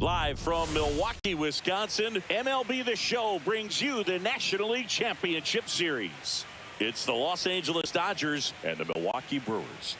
Live from Milwaukee, Wisconsin, MLB The Show brings you the National League Championship Series. It's the Los Angeles Dodgers and the Milwaukee Brewers.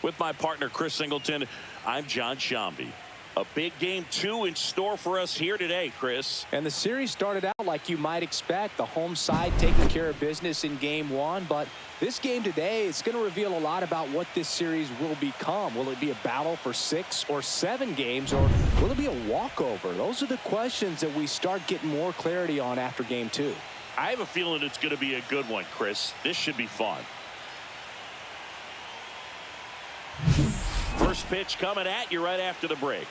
With my partner, Chris Singleton, I'm John Shambi. A big game 2 in store for us here today, Chris. And the series started out like you might expect. The home side taking care of business in game 1. But this game today is going to reveal a lot about what this series will become. Will it be a battle for 6 or 7 games, or will it be a walkover? Those are the questions that we start getting more clarity on after game 2. I have a feeling it's going to be a good one, Chris. This should be fun. First pitch coming at you right after the break.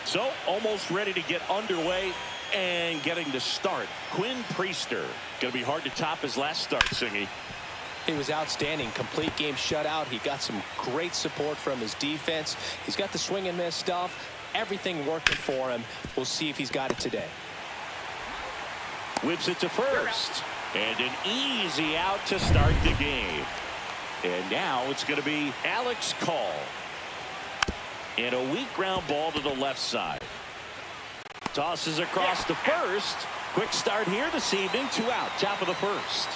So, almost ready to get underway and getting to start. Quinn Priester. Going to be hard to top his last start, Singy. He was outstanding. Complete game shutout. He got some great support from his defense. He's got the swing and miss stuff. Everything working for him. We'll see if he's got it today. Whips it to first. And an easy out to start the game. And now it's going to be Alex Call. And a weak ground ball to the left side. Tosses across to first. Quick start here this evening. 2 out. Top of the first.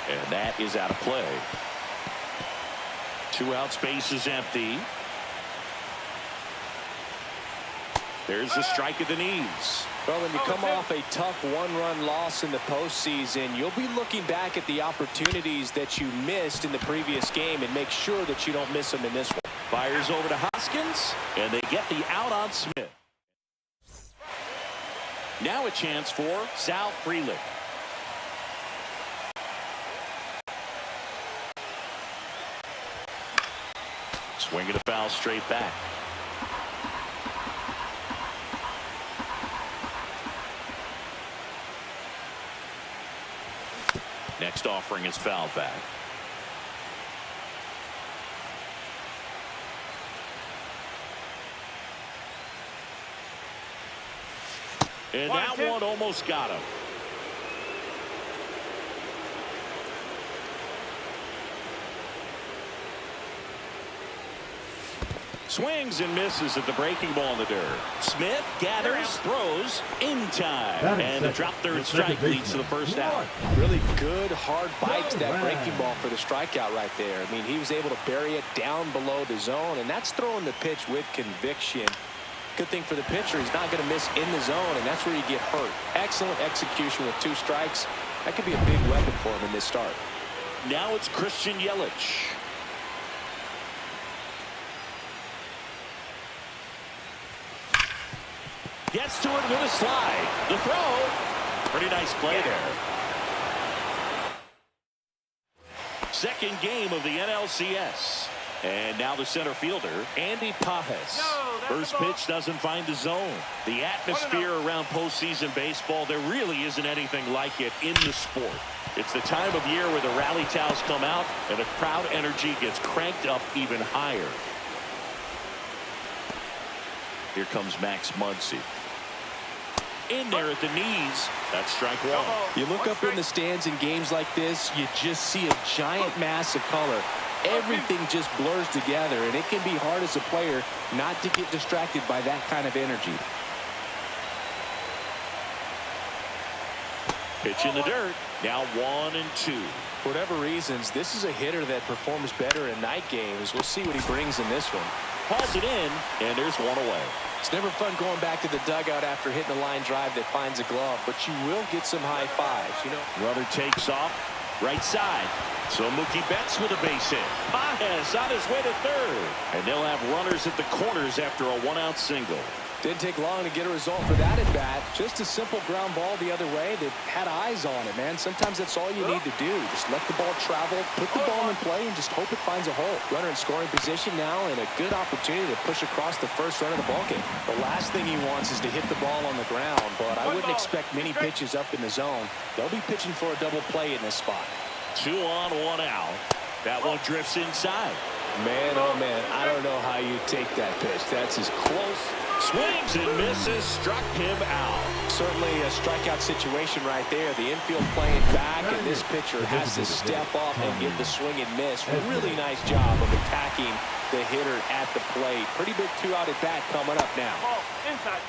And that is out of play. 2 out, space is empty. There's a strike at the knees. Well, when you come off a tough 1-run loss in the postseason, you'll be looking back at the opportunities that you missed in the previous game and make sure that you don't miss them in this one. Fires over to Hoskins, and they get the out on Smith. Now a chance for Sal Frelick. Swing and a foul straight back. Next offering is foul back. And that one almost got him. Swings and misses at the breaking ball in the dirt. Smith gathers, throws in time. And the drop third strike leads to the first out. Really good, hard bite to that breaking ball for the strikeout right there. I mean, he was able to bury it down below the zone, and that's throwing the pitch with conviction. Good thing for the pitcher, he's not going to miss in the zone, and that's where you get hurt. Excellent execution with 2 strikes. That could be a big weapon for him in this start. Now it's Christian Yelich. Gets to it with a slide. The throw. Pretty nice play there. Second game of the NLCS. And now the center fielder, Andy Pages. First pitch doesn't find the zone. The atmosphere around postseason baseball, there really isn't anything like it in the sport. It's the time of year where the rally towels come out and the crowd energy gets cranked up even higher. Here comes Max Muncy. In there at the knees. That's strike 1. You look up in the stands in games like this, you just see a giant mass of color. Everything just blurs together, and it can be hard as a player not to get distracted by that kind of energy. Pitch in the dirt. Now 1 and 2. For whatever reasons, this is a hitter that performs better in night games. We'll see what he brings in this one. Hauls it in, and there's 1 away. It's never fun going back to the dugout after hitting a line drive that finds a glove, but you will get some high fives, you know. Runner takes off, right side. So Mookie Betts with a base hit. Pages on his way to third. And they'll have runners at the corners after a 1-out single. Didn't take long to get a result for that at bat. Just a simple ground ball the other way that had eyes on it, man. Sometimes that's all you need to do. Just let the ball travel, put the ball in play, and just hope it finds a hole. Runner in scoring position now, and a good opportunity to push across the first run of the ball game. The last thing he wants is to hit the ball on the ground, but I wouldn't expect many pitches up in the zone. They'll be pitching for a double play in this spot. 2 on, 1 out. That one drifts inside. Man, oh man, I don't know how you take that pitch. That's as close. Swings and misses, struck him out. Certainly a strikeout situation right there. The infield playing back, and this pitcher has to step up and get the swing and miss. Really nice job of attacking the hitter at the plate. Pretty big 2-out at bat coming up now. Ball inside.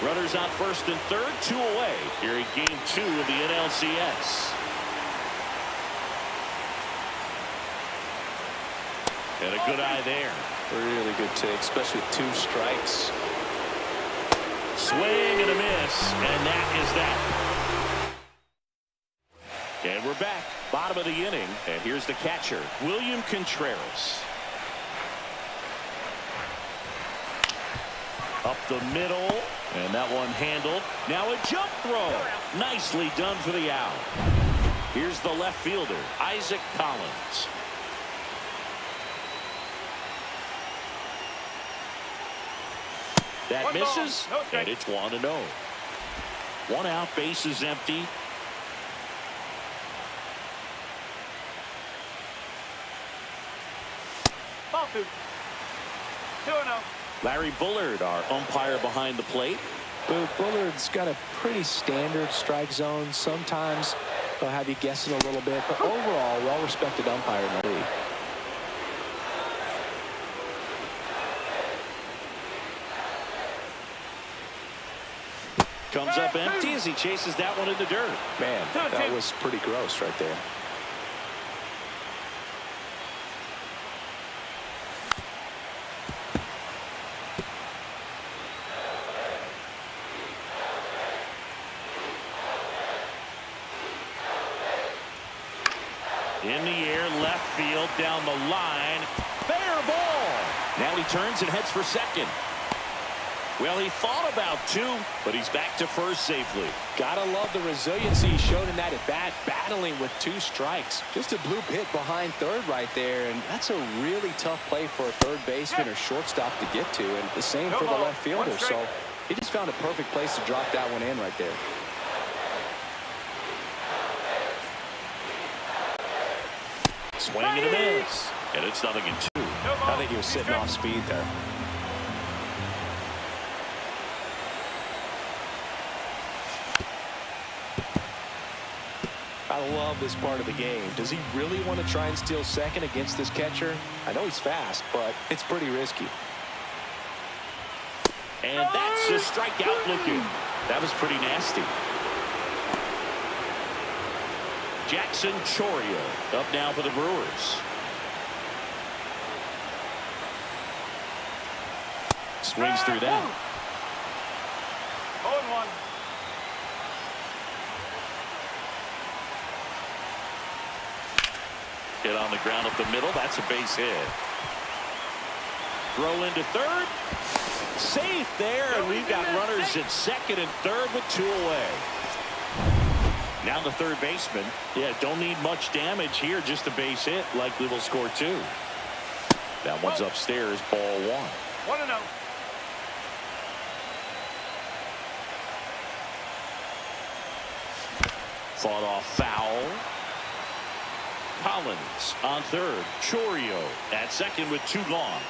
Runners on first and third, 2 away here in game 2 of the NLCS. And a good eye there. Really good take, especially with 2 strikes. Swing and a miss, and that is that. And we're back, bottom of the inning, and here's the catcher, William Contreras. Up the middle, and that one handled. Now a jump throw. Nicely done for the out. Here's the left fielder, Isaac Collins. That misses, and it's 1-0. 1 out, base is empty. Ball 2. 2-0. Larry Bullard, our umpire behind the plate. Bullard's got a pretty standard strike zone. Sometimes they'll have you guessing a little bit, but overall, well-respected umpire in the league. Comes up empty as he chases that one in the dirt. Man, that was pretty gross right there. In the air, left field, down the line. Fair ball. Now he turns and heads for second. Well, he thought about 2, but he's back to first safely. Gotta love the resiliency he showed in that at bat, battling with 2 strikes. Just a bloop hit behind third right there, and that's a really tough play for a third baseman or shortstop to get to, and the same for the left fielder. So he just found a perfect place to drop that one in right there. Swing and a miss, and it's 0-2. I think he was sitting off speed there. I love this part of the game. Does he really want to try and steal second against this catcher? I know he's fast, but it's pretty risky. And that's a strikeout looking. That was pretty nasty. Jackson Chourio up now for the Brewers. Swings through that. 0-1. Hit on the ground up the middle. That's a base hit. Throw into third. Safe there, and we've got runners at second and third with 2 away. Now the third baseman. Yeah, don't need much damage here. Just a base hit. Likely will score 2. That one's upstairs. Ball 1. 1-0. Fought off foul. Collins on third. Chourio at second with 2 gone.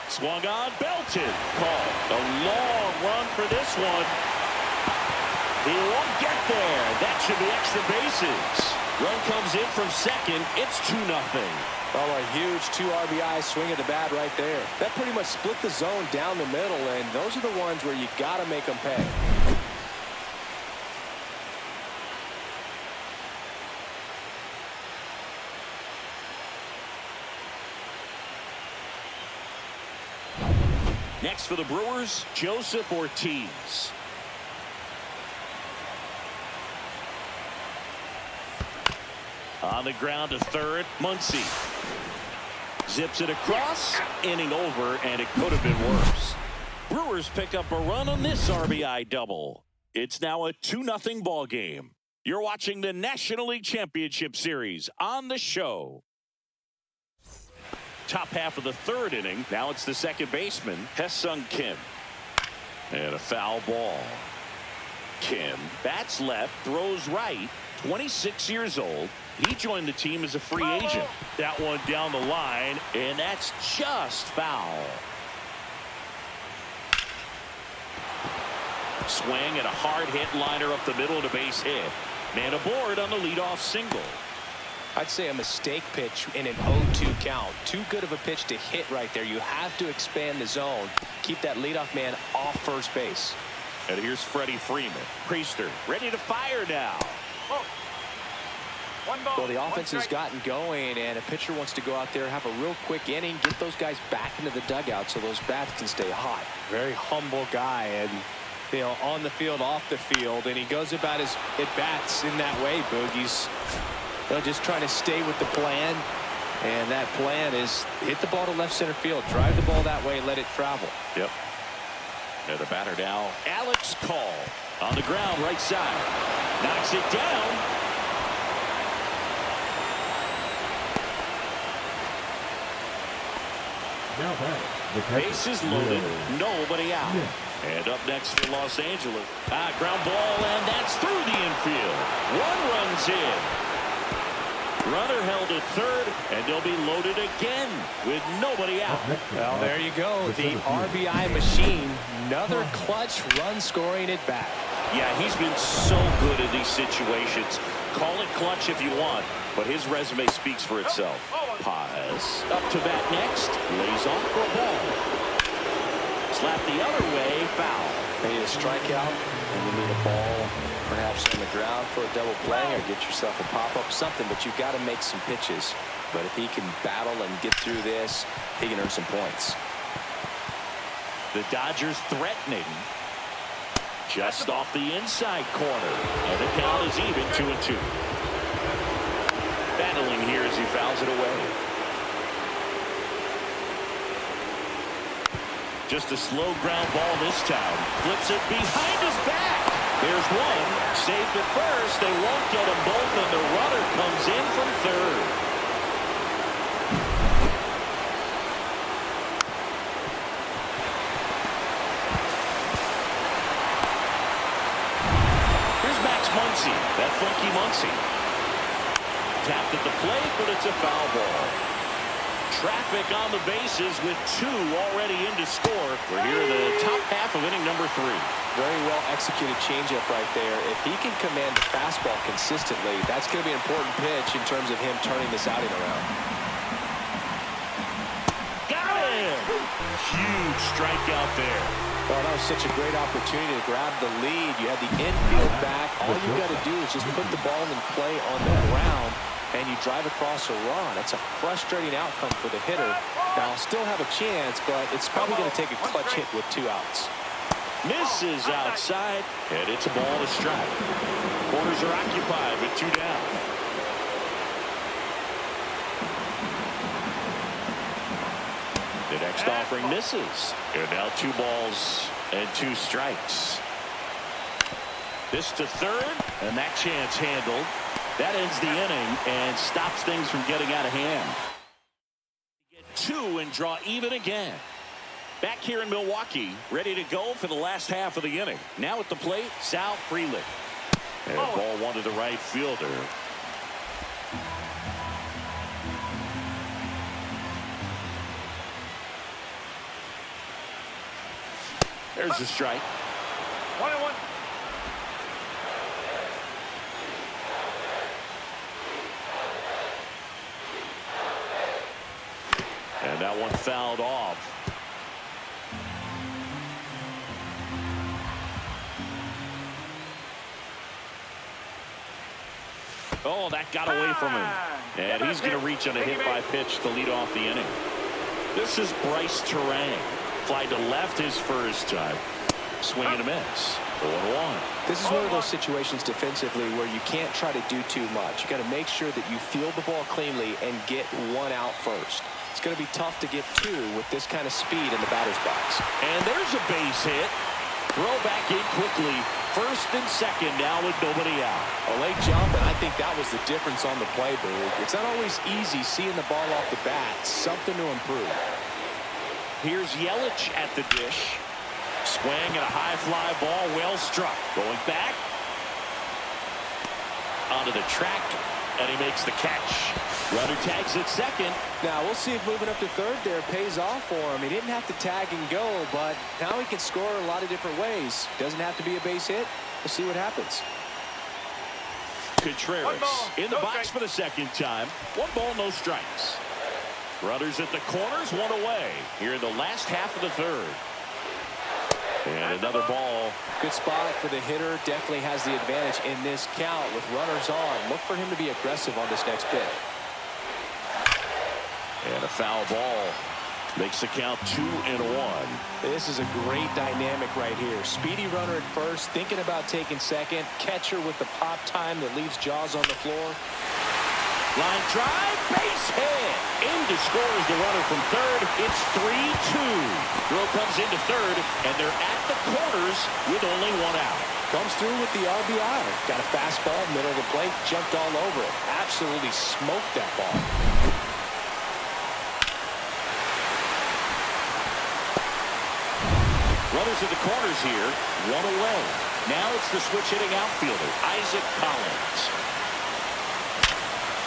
Swung on, belted. Call. A long run for this one. He won't get there. That should be extra bases. Run comes in from second. It's 2-0. Oh, a huge 2 RBI swing at the bat right there. That pretty much split the zone down the middle, and those are the ones where you got to make them pay. Next for the Brewers, Joseph Ortiz. On the ground to third, Muncy. Zips it across, inning over, and it could have been worse. Brewers pick up a run on this RBI double. It's now a 2-0 ball game. You're watching the National League Championship Series on the show. Top half of the third inning. Now it's the second baseman, Hesung Kim. And a foul ball. Kim bats left, throws right, 26 years old. He joined the team as a free agent. That one down the line, and that's just foul. Swing and a hard hit liner up the middle of the base hit. Man aboard on the leadoff single. I'd say a mistake pitch in an 0-2 count. Too good of a pitch to hit right there. You have to expand the zone. Keep that leadoff man off first base. And here's Freddie Freeman. Priester ready to fire now. Well, the offense has gotten going, and a pitcher wants to go out there, have a real quick inning, get those guys back into the dugout so those bats can stay hot. Very humble guy, and you know, on the field, off the field, and he goes about his at-bats in that way, Boogies. They're just trying to stay with the plan, and that plan is hit the ball to left center field, drive the ball that way, and let it travel. Yep. And the batter now, Alex Call. On the ground, right side. Knocks it down. Bases loaded, nobody out. And up next for Los Angeles. Ground ball, and that's through the infield. One run's in. Runner held at third, and they'll be loaded again with nobody out. Well, there you go. The RBI machine. Another clutch run scoring at bat. Yeah, he's been so good in these situations. Call it clutch if you want, but his resume speaks for itself. Pages up to bat next. Lays off for a ball. Slap the other way. Foul. They need a strikeout, and you need a ball perhaps on the ground for a double play, or get yourself a pop-up, something, but you've got to make some pitches. But if he can battle and get through this, he can earn some points. The Dodgers threatening. Just off the inside corner. And the count is even, 2-2. Battling here as he fouls it away. Just a slow ground ball this time. Flips it behind his back. There's one. Safe at first. They won't get them both, and the runner comes in from third. Here's Max Muncy. That funky Muncy. Tapped at the plate, but it's a foul ball. Traffic on the bases with two already in to score. We're here in the top half of inning number 3. Very well executed changeup right there. If he can command the fastball consistently, that's going to be an important pitch in terms of him turning this outing around. Got him! Huge strikeout there. Well, that was such a great opportunity to grab the lead. You had the infield back. All you got to do is just put the ball in play on the ground, and you drive across a run. It's a frustrating outcome for the hitter. Now, I'll still have a chance, but it's probably going to take a clutch hit with 2 outs. Misses outside, and it's a ball to strike. Corners are occupied with 2 down. The next offering misses. And now 2 balls and 2 strikes. This to third, and that chance handled. That ends the inning and stops things from getting out of hand. Get 2 and draw even again. Back here in Milwaukee, ready to go for the last half of the inning. Now at the plate, Sal Frelick. And ball 1 to the right fielder. There's the strike. 1-1. And that one fouled off. Oh, that got away from him. And he's going to reach on a hit by pitch to lead off the inning. This is Brice Turang. Fly to left his first time. Swing and a miss. 0-1. This is one of those situations defensively where you can't try to do too much. You got to make sure that you field the ball cleanly and get one out first. It's going to be tough to get two with this kind of speed in the batter's box. And there's a base hit. Throw back in quickly. First and second now with nobody out. A late jump, and I think that was the difference on the play, Boo. It's not always easy seeing the ball off the bat. Something to improve. Here's Yelich at the dish. Swing and a high fly ball, well struck. Going back. Onto the track, and he makes the catch. Runner tags at second. Now, we'll see if moving up to third there pays off for him. He didn't have to tag and go, but now he can score a lot of different ways. Doesn't have to be a base hit. We'll see what happens. Contreras in the box for the second time. 1 ball, no strikes. Runners at the corners, 1 away here in the last half of the third. And another ball. Good spot for the hitter. Definitely has the advantage in this count with runners on. Look for him to be aggressive on this next pitch. And a foul ball makes the count 2-1. This is a great dynamic right here. Speedy runner at first, thinking about taking second. Catcher with the pop time that leaves Jaws on the floor. Line drive, base hit. In to score is the runner from third. It's 3-2. Throw comes into third, and they're at the corners with only 1 out. Comes through with the RBI. Got a fastball, middle of the plate, jumped all over it. Absolutely smoked that ball. Runners at the corners here, 1 away. Now it's the switch hitting outfielder, Isaac Collins.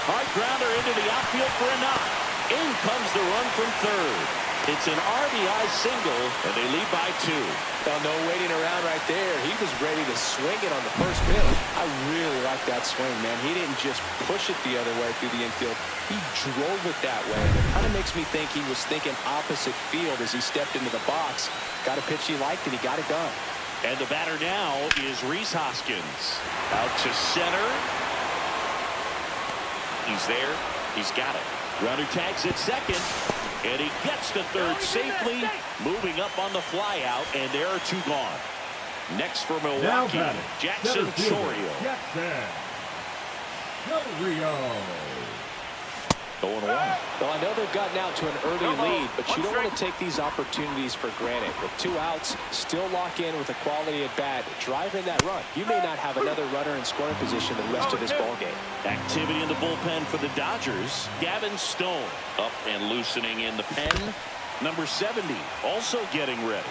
Hard grounder into the outfield for a knock. In comes the run from third. It's an RBI single, and they lead by 2. Well, no waiting around right there. He was ready to swing it on the first pitch. I really like that swing, man. He didn't just push it the other way through the infield. He drove it that way. And it kind of makes me think he was thinking opposite field as he stepped into the box. Got a pitch he liked, and he got it done. And the batter now is Rhys Hoskins. Out to center. He's there. He's got it. Runner tags at second. And he gets to third safely. Moving up on the fly out. And there are 2 gone. Next for Milwaukee, Jackson Chourio. Going away. Well, I know they've gotten out to an early lead, but you don't want to take these opportunities for granted. With 2 outs, still lock in with a quality at bat, drive in that run. You may not have another runner in scoring position the rest of this ball game. Activity in the bullpen for the Dodgers. Gavin Stone up and loosening in the pen. Number 70 also getting ready.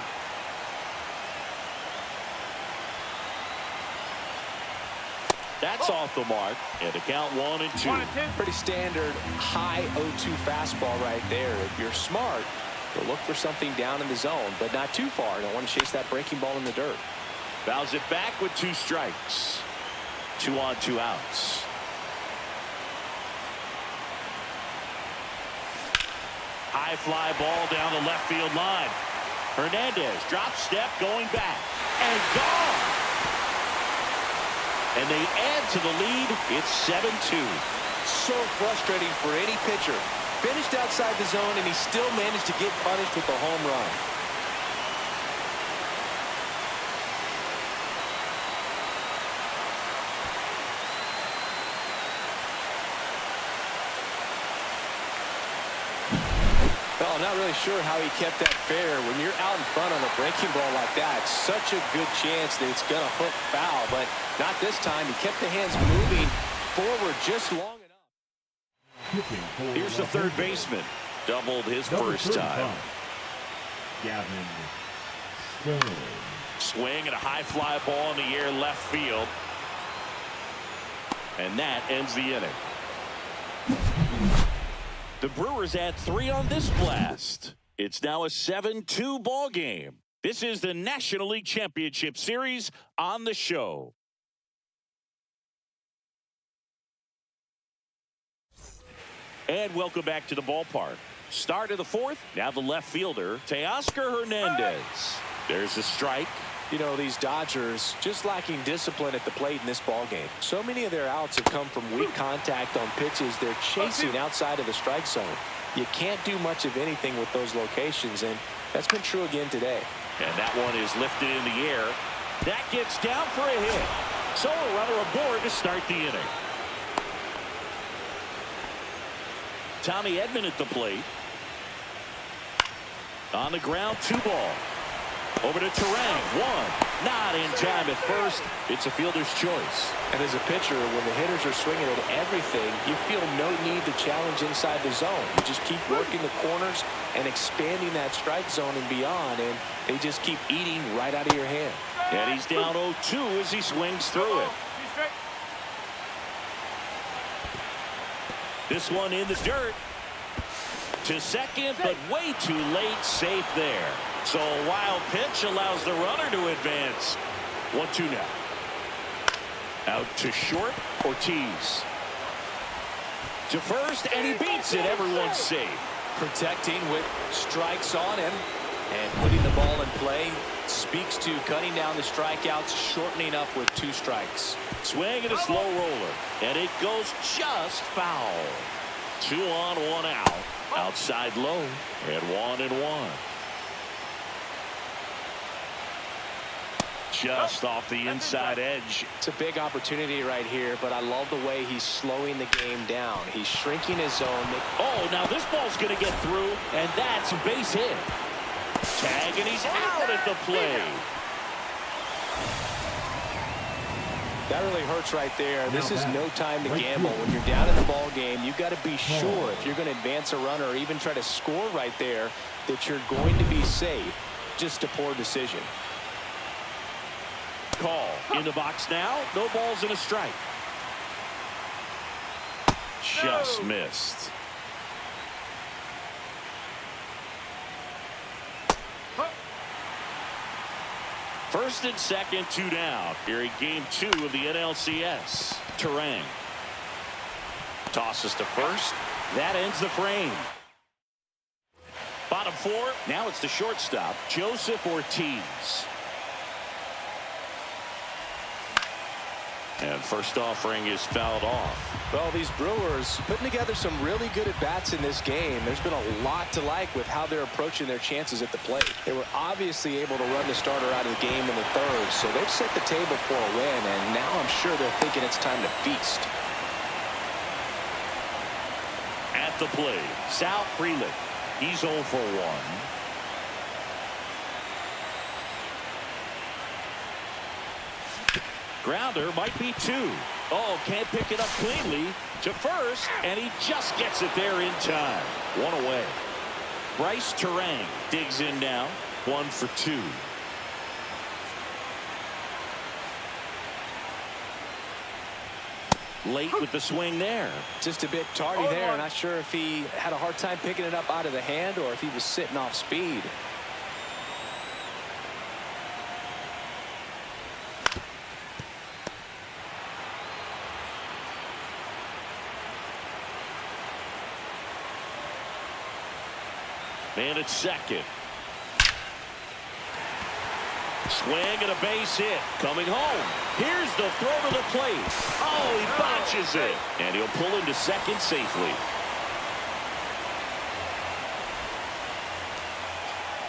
That's off the mark, and the count 1-2. Pretty standard high 0-2 fastball right there. If you're smart, you'll look for something down in the zone, but not too far. Don't want to chase that breaking ball in the dirt. Fouls it back with 2 strikes. 2 on, 2 outs. High fly ball down the left field line. Hernandez drop step going back and gone. And they add to the lead. It's 7-2. So frustrating for any pitcher. Finished outside the zone, and he still managed to get punished with a home run. Well, I'm not really sure how he kept that fair. When you're out in front on a breaking ball like that, such a good chance that it's going to hook foul, but not this time. He kept the hands moving forward just long enough. Here's the third baseman. Doubled his first time. Gavin Stone. Swing and a high fly ball in the air left field. And that ends the inning. The Brewers add 3 on this blast. It's now a 7-2 ball game. This is the National League Championship Series on the show. And welcome back to the ballpark. Start of the 4th. Now the left fielder, Teoscar Hernandez. There's a strike. You know, these Dodgers just lacking discipline at the plate in this ball game. So many of their outs have come from weak contact on pitches they're chasing outside of the strike zone. You can't do much of anything with those locations, and That's been true again today. And that one is lifted in the air. That gets down for a hit. So a runner aboard to start the inning. Tommy Edman at the plate. On the ground, 2 ball. Over to Turang, 1. Not in time at first. It's a fielder's choice. And as a pitcher, when the hitters are swinging at everything, you feel no need to challenge inside the zone. You just keep working the corners and expanding that strike zone and beyond, and they just keep eating right out of your hand. And he's down 0-2 as he swings through it. This one in the dirt. To second, but way too late. Safe there. So a wild pitch allows the runner to advance. 1-2 now. Out to short. Ortiz. To first, and he beats it. Everyone's safe. Protecting with strikes on him and putting the ball in play. Speaks to cutting down the strikeouts, shortening up with 2 strikes. Swing and a slow roller. And it goes just foul. 2 on, 1 out. Outside low. And 1-1. Just off the inside edge. It's a big opportunity right here, but I love the way he's slowing the game down. He's shrinking his zone. Oh, now this ball's going to get through, and that's a base hit. Tag, and he's out at the plate. That really hurts right there. This is no time to gamble. When you're down in the ball game, you've got to be sure if you're going to advance a runner or even try to score right there that you're going to be safe. Just a poor decision. Call in the box now. No balls and a strike. Just missed. First and second, 2 down. Here in game 2 of the NLCS. Turang tosses to first. That ends the frame. Bottom 4. Now it's the shortstop, Joseph Ortiz. And first offering is fouled off. Well, these Brewers putting together some really good at-bats in this game. There's been a lot to like with how they're approaching their chances at the plate. They were obviously able to run the starter out of the game in the 3rd, so they've set the table for a win, and now I'm sure they're thinking it's time to feast. At the plate, Sal Frelick. He's 0 for 1. Grounder might be 2. Oh, can't pick it up cleanly. To first, and he just gets it there in time. 1 away. Brice Turang digs in now. 1 for 2. Late with the swing there. Just a bit tardy there. Not sure if he had a hard time picking it up out of the hand or if he was sitting off speed. Man at second. Swing and a base hit. Coming home. Here's the throw to the plate. Oh, he botches it. And he'll pull into second safely.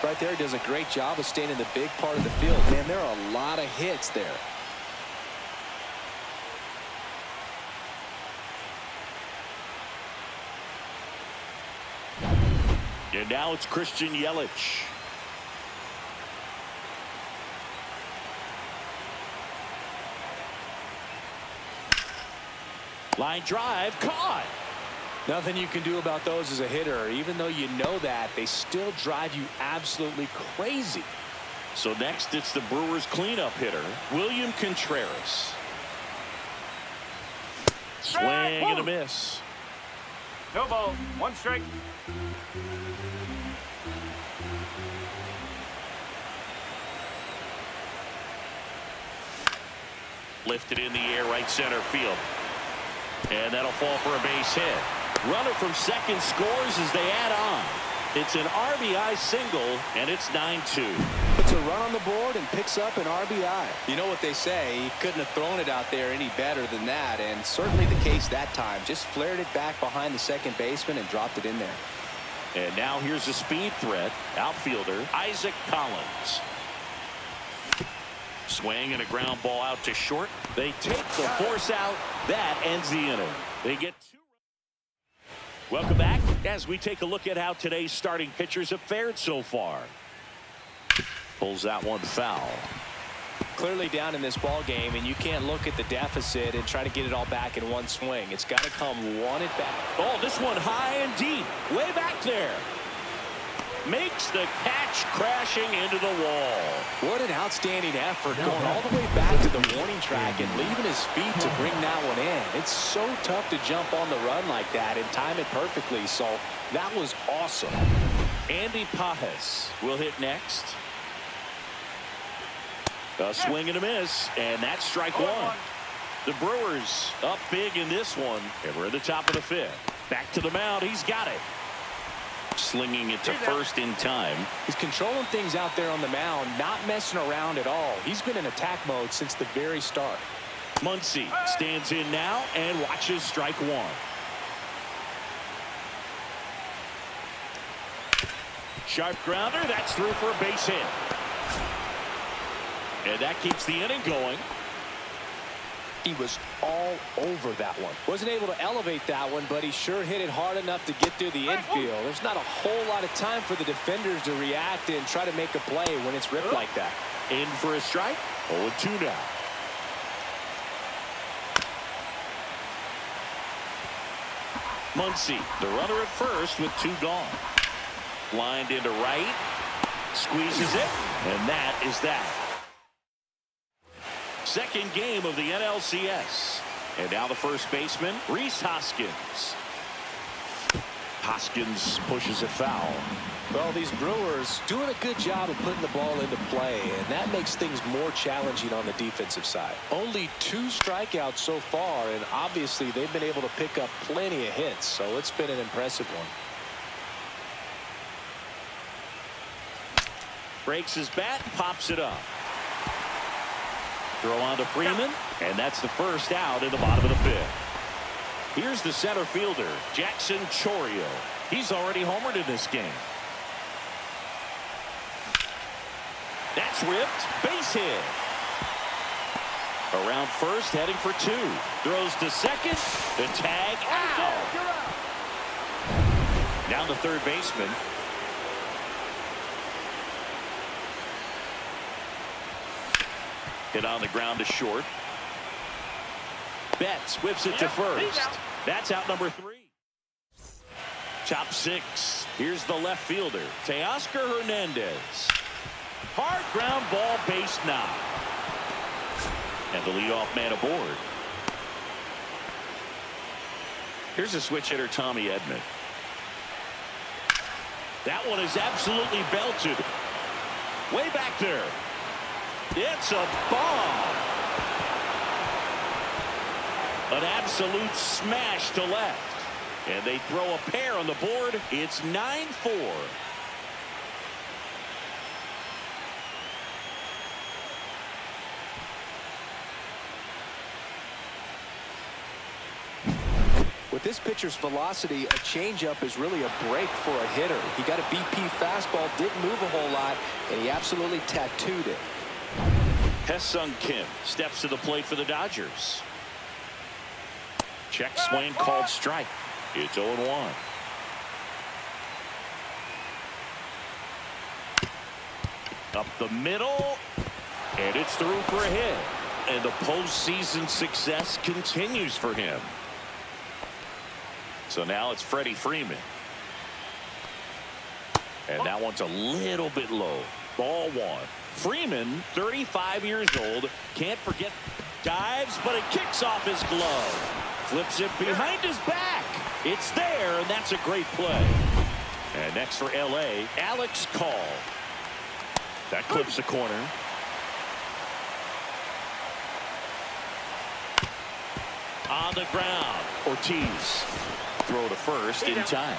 Right there, he does a great job of staying in the big part of the field. Man, there are a lot of hits there. And now it's Christian Yelich. Line drive, caught. Nothing you can do about those as a hitter. Even though you know that, they still drive you absolutely crazy. So next, it's the Brewers cleanup hitter, William Contreras. Swing and a miss. No ball. 1 strike. Lifted in the air, right center field. And that'll fall for a base hit. Runner from second scores as they add on. It's an RBI single, and it's 9-2. Puts a run on the board and picks up an RBI. You know what they say, he couldn't have thrown it out there any better than that, and certainly the case that time. Just flared it back behind the second baseman and dropped it in there. And now here's a speed threat. Outfielder Isaac Collins. Swing and a ground ball out to short. They take the force out. That ends the inning. They get two. Welcome back as we take a look at how today's starting pitchers have fared so far. Pulls that one foul. Clearly down in this ball game, and you can't look at the deficit and try to get it all back in one swing. It's got to come one at bat. Oh, this one high and deep, way back there. Makes the catch, crashing into the wall. What an outstanding effort, going all the way back to the warning track and leaving his feet to bring that one in. It's so tough to jump on the run like that and time it perfectly, so that was awesome. Andy Pages will hit next. A swing and a miss, and that's strike one. The Brewers up big in this one, and we're at the top of the fifth. Back to the mound. He's got it. Slinging it to first in time. He's controlling things out there on the mound, not messing around at all. He's been in attack mode since the very start. Muncy stands in now and watches strike one. Sharp grounder. That's through for a base hit. And that keeps the inning going. He was all over that one. Wasn't able to elevate that one, but he sure hit it hard enough to get through the infield. There's not a whole lot of time for the defenders to react and try to make a play when it's ripped like that. In for a strike. 0-2 now. Muncy, the runner at first with two gone. Lined into right. Squeezes it. And that is that. Second game of the NLCS. And now the first baseman, Rhys Hoskins. Hoskins pushes it foul. Well, these Brewers doing a good job of putting the ball into play, and that makes things more challenging on the defensive side. Only 2 strikeouts so far, and obviously they've been able to pick up plenty of hits, so it's been an impressive one. Breaks his bat, pops it up. Throw on to Freeman, and that's the first out in the bottom of the fifth. Here's the center fielder, Jackson Chourio. He's already homered in this game. That's ripped, base hit. Around first, heading for 2. Throws to second, the tag out. Down the third baseman. Hit on the ground to short. Betts whips it to first. That's out number 3. Top 6. Here's the left fielder, Teoscar Hernandez. Hard ground ball, base knock. And the leadoff man aboard. Here's a switch hitter, Tommy Edman. That one is absolutely belted. Way back there. It's a bomb. An absolute smash to left. And they throw a pair on the board. It's 9-4. With this pitcher's velocity, a changeup is really a break for a hitter. He got a BP fastball, didn't move a whole lot, and he absolutely tattooed it. Hesung Kim steps to the plate for the Dodgers. Check swing called strike. It's 0-1. Up the middle, and it's through for a hit. And the postseason success continues for him. So now it's Freddie Freeman. And that one's a little bit low. Ball 1. Freeman, 35 years old, can't forget dives, but it kicks off his glove. Flips it behind his back. It's there, and that's a great play. And next for L.A., Alex Call. That clips the corner. On the ground, Ortiz. Throw to first in time.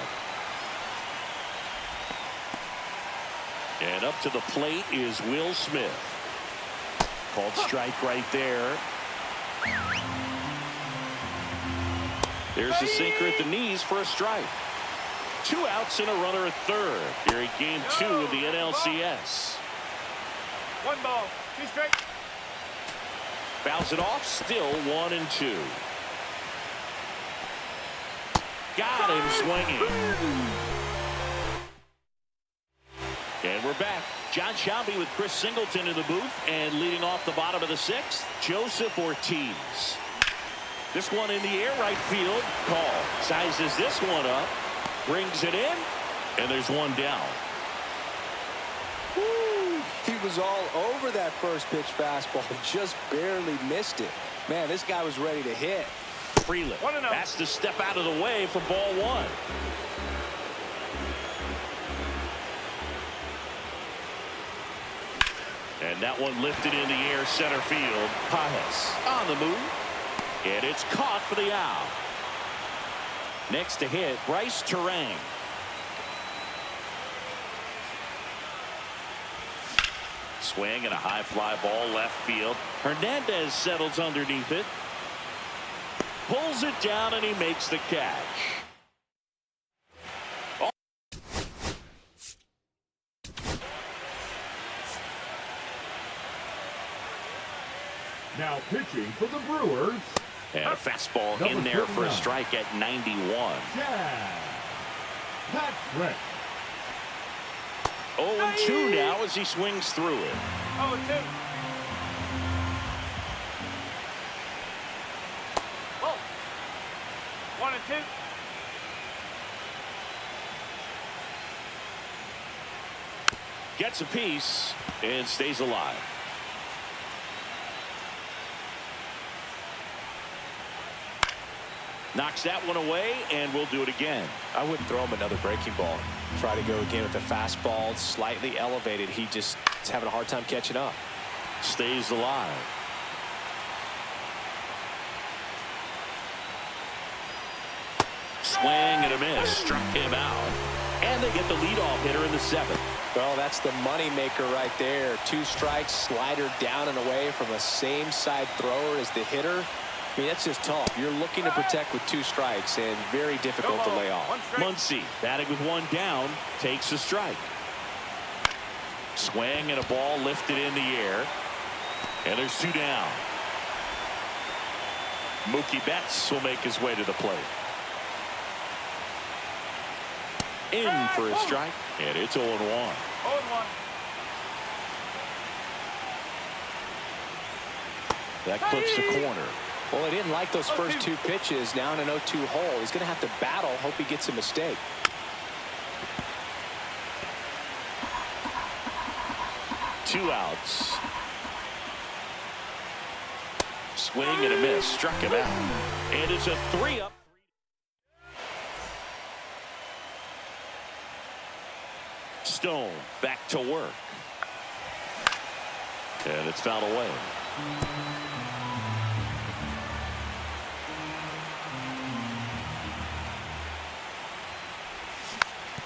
And up to the plate is Will Smith. Called strike right there. There's a sinker at the knees for a strike. 2 outs and a runner at third here in game 2 of the NLCS. 1 ball, 2 strikes. Fouls it off, still 1-2. Got him swinging. And we're back. John Shelby with Chris Singleton in the booth, and leading off the bottom of the 6th, Joseph Ortiz. This one in the air, right field. Call. Sizes this one up. Brings it in. And there's one down. Woo. He was all over that first pitch fastball. Just barely missed it. Man, this guy was ready to hit. Freeland has to step out of the way for ball 1. And that one lifted in the air, center field. Pages on the move. And it's caught for the out. Next to hit, Brice Turang. Swing and a high fly ball left field. Hernandez settles underneath it. Pulls it down and he makes the catch. Now pitching for the Brewers. And a fastball in there for a strike at 91. Patrick. 0-2 now as he swings through it. 0-2. Whoa. 1-2. Gets a piece and stays alive. Knocks that one away, and we'll do it again. I wouldn't throw him another breaking ball. Try to go again with the fastball, slightly elevated. He just is having a hard time catching up. Stays alive. Swing and a miss. Struck him out. And they get the leadoff hitter in the 7th. Well, that's the money maker right there. 2 strikes, slider down and away from a same side thrower as the hitter. I mean, that's just tough. You're looking to protect with 2 strikes and very difficult to lay off. Muncy batting with 1 down, takes a strike. Swing and a ball lifted in the air. And there's 2 down. Mookie Betts will make his way to the plate. In for a strike, and it's 0-1. 0-1. That clips the corner. Well, he didn't like those first 2 pitches. Now in an 0-2 hole. He's going to have to battle. Hope he gets a mistake. Two outs. Swing and a miss. Struck him out. And it's a 3-up. Stone back to work. And it's fouled away.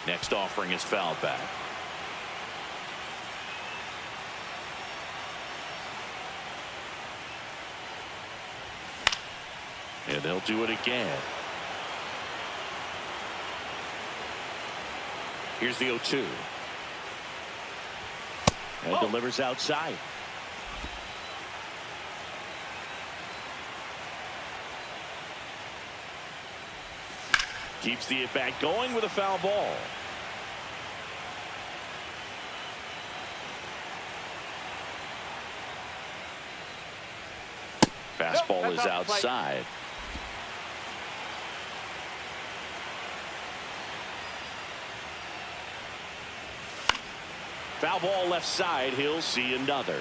Next offering is fouled back. And they'll do it again. Here's the 0-2. And delivers outside. Keeps the at-bat going with a foul ball. Fastball is outside. Foul ball left side. He'll see another.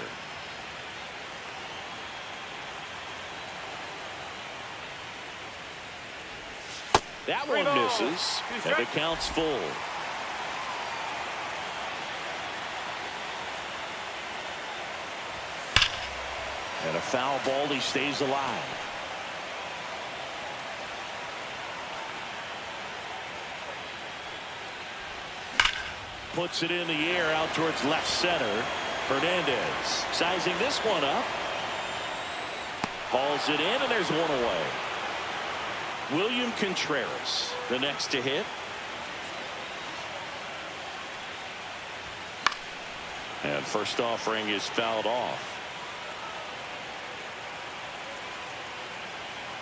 That one misses, and the count's full. And a foul ball, he stays alive. Puts it in the air out towards left center. Hernandez sizing this one up. Hauls it in, and there's one away. William Contreras, the next to hit. And first offering is fouled off.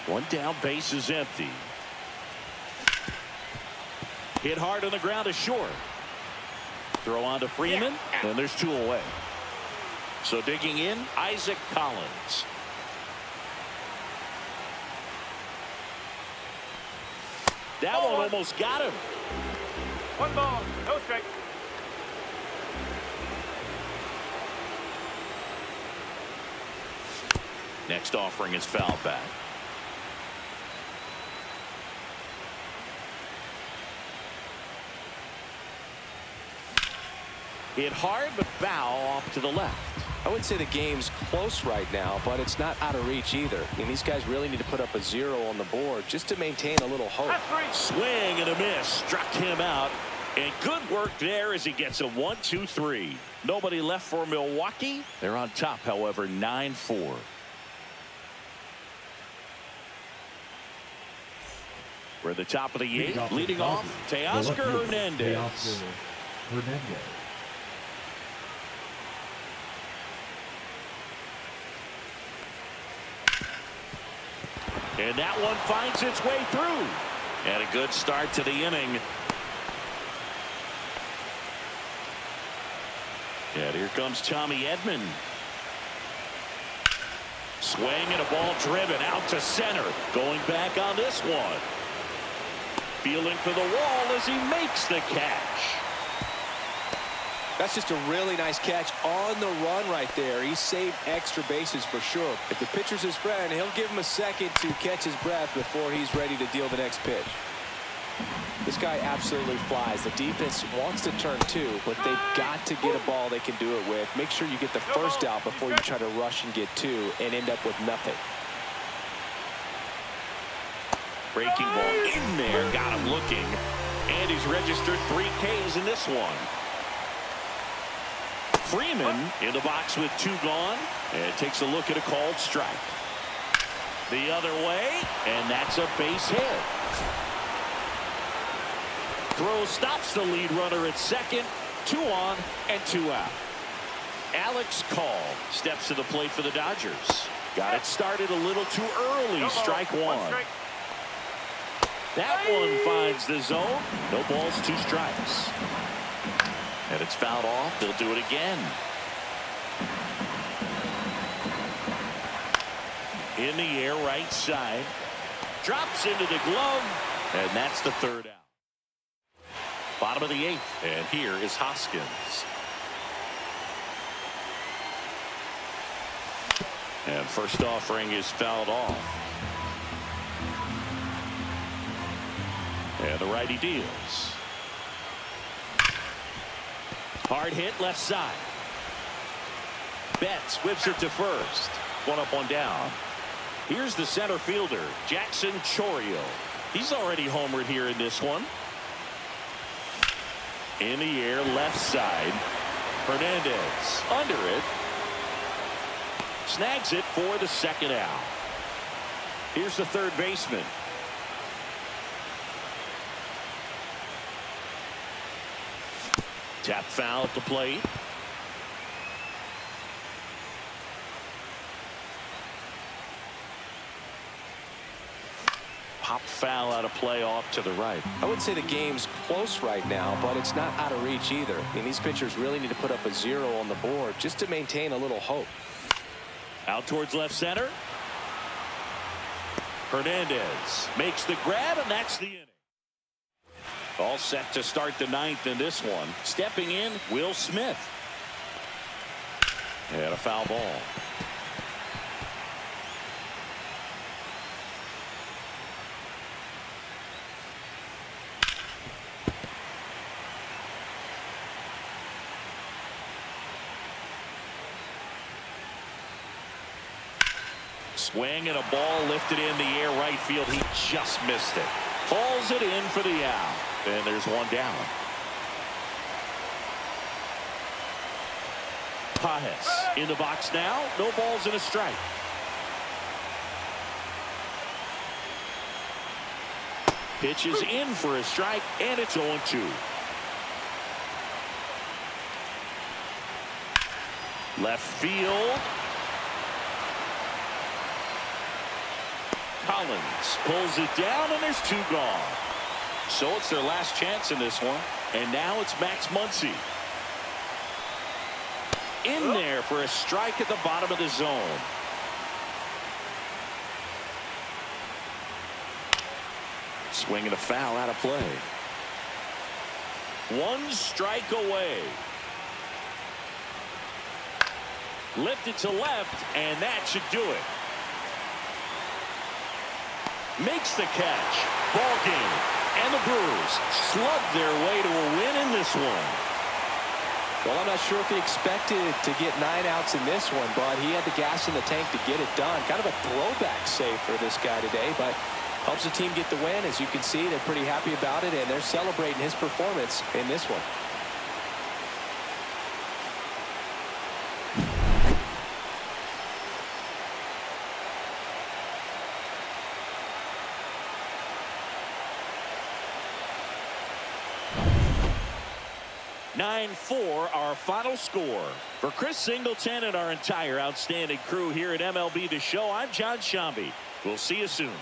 One down, base is empty. Hit hard on the ground is short. Throw on to Freeman, and there's two away. So digging in, Isaac Collins. That one almost got him. One ball, no strike. Next offering is fouled back. Hit hard, but foul off to the left. I would say the game's close right now, but it's not out of reach either. I mean, these guys really need to put up a 0 on the board just to maintain a little hope. Swing and a miss. Struck him out. And good work there as he gets a 1-2-3. Nobody left for Milwaukee. They're on top, however, 9-4. We're at the top of the 8th. Leading off, Teoscar Hernandez. And that one finds its way through. And a good start to the inning. And here comes Tommy Edman. Swing and a ball driven out to center. Going back on this one. Feeling for the wall as he makes the catch. That's just a really nice catch on the run right there. He saved extra bases for sure. If the pitcher's his friend, he'll give him a second to catch his breath before he's ready to deal the next pitch. This guy absolutely flies. The defense wants to turn two, but they've got to get a ball they can do it with. Make sure you get the first out before you try to rush and get two and end up with nothing. Breaking ball in there, got him looking. And he's registered 3 Ks in this one. Freeman in the box with 2 gone, and takes a look at a called strike. The other way, and that's a base hit. Throw stops the lead runner at second. 2 on and 2 out. Alex Call steps to the plate for the Dodgers. Got it started a little too early. Strike 1. That one finds the zone. No balls, 2 strikes. And it's fouled off. They'll do it again. In the air, right side. Drops into the glove. And that's the 3rd out. Bottom of the 8th. And here is Hoskins. And first offering is fouled off. And the righty deals. Hard hit left side. Betts whips it to first. 1 up, 1 down. Here's the center fielder, Jackson Chourio. He's already homered here in this one. In the air, left side. Hernandez under it. Snags it for the 2nd out. Here's the 3rd baseman. Tap foul at the plate. Pop foul out of play off to the right. I would say the game's close right now, but it's not out of reach either. I mean, these pitchers really need to put up a 0 on the board just to maintain a little hope. Out towards left center. Hernandez makes the grab, and that's the inning. All set to start the 9th in this one. Stepping in, Will Smith. And a foul ball. Swing and a ball lifted in the air right field. He just missed it. Hauls it in for the out. And there's 1 down. Pages in the box now. No balls and a strike. Pitch is in for a strike, and it's 0-2. Left field. Collins pulls it down, and there's 2 gone. So it's their last chance in this one. And now it's Max Muncy. In there for a strike at the bottom of the zone. Swing and a foul out of play. 1 strike away. Lifted to left, and that should do it. Makes the catch. Ball game. And the Brewers slug their way to a win in this one. Well, I'm not sure if he expected to get 9 outs in this one, but he had the gas in the tank to get it done. Kind of a throwback save for this guy today, but helps the team get the win. As you can see, they're pretty happy about it, and they're celebrating his performance in this one. (9-4) our final score. For Chris Singleton and our entire outstanding crew here at MLB The Show, I'm John Shambi. We'll see you soon.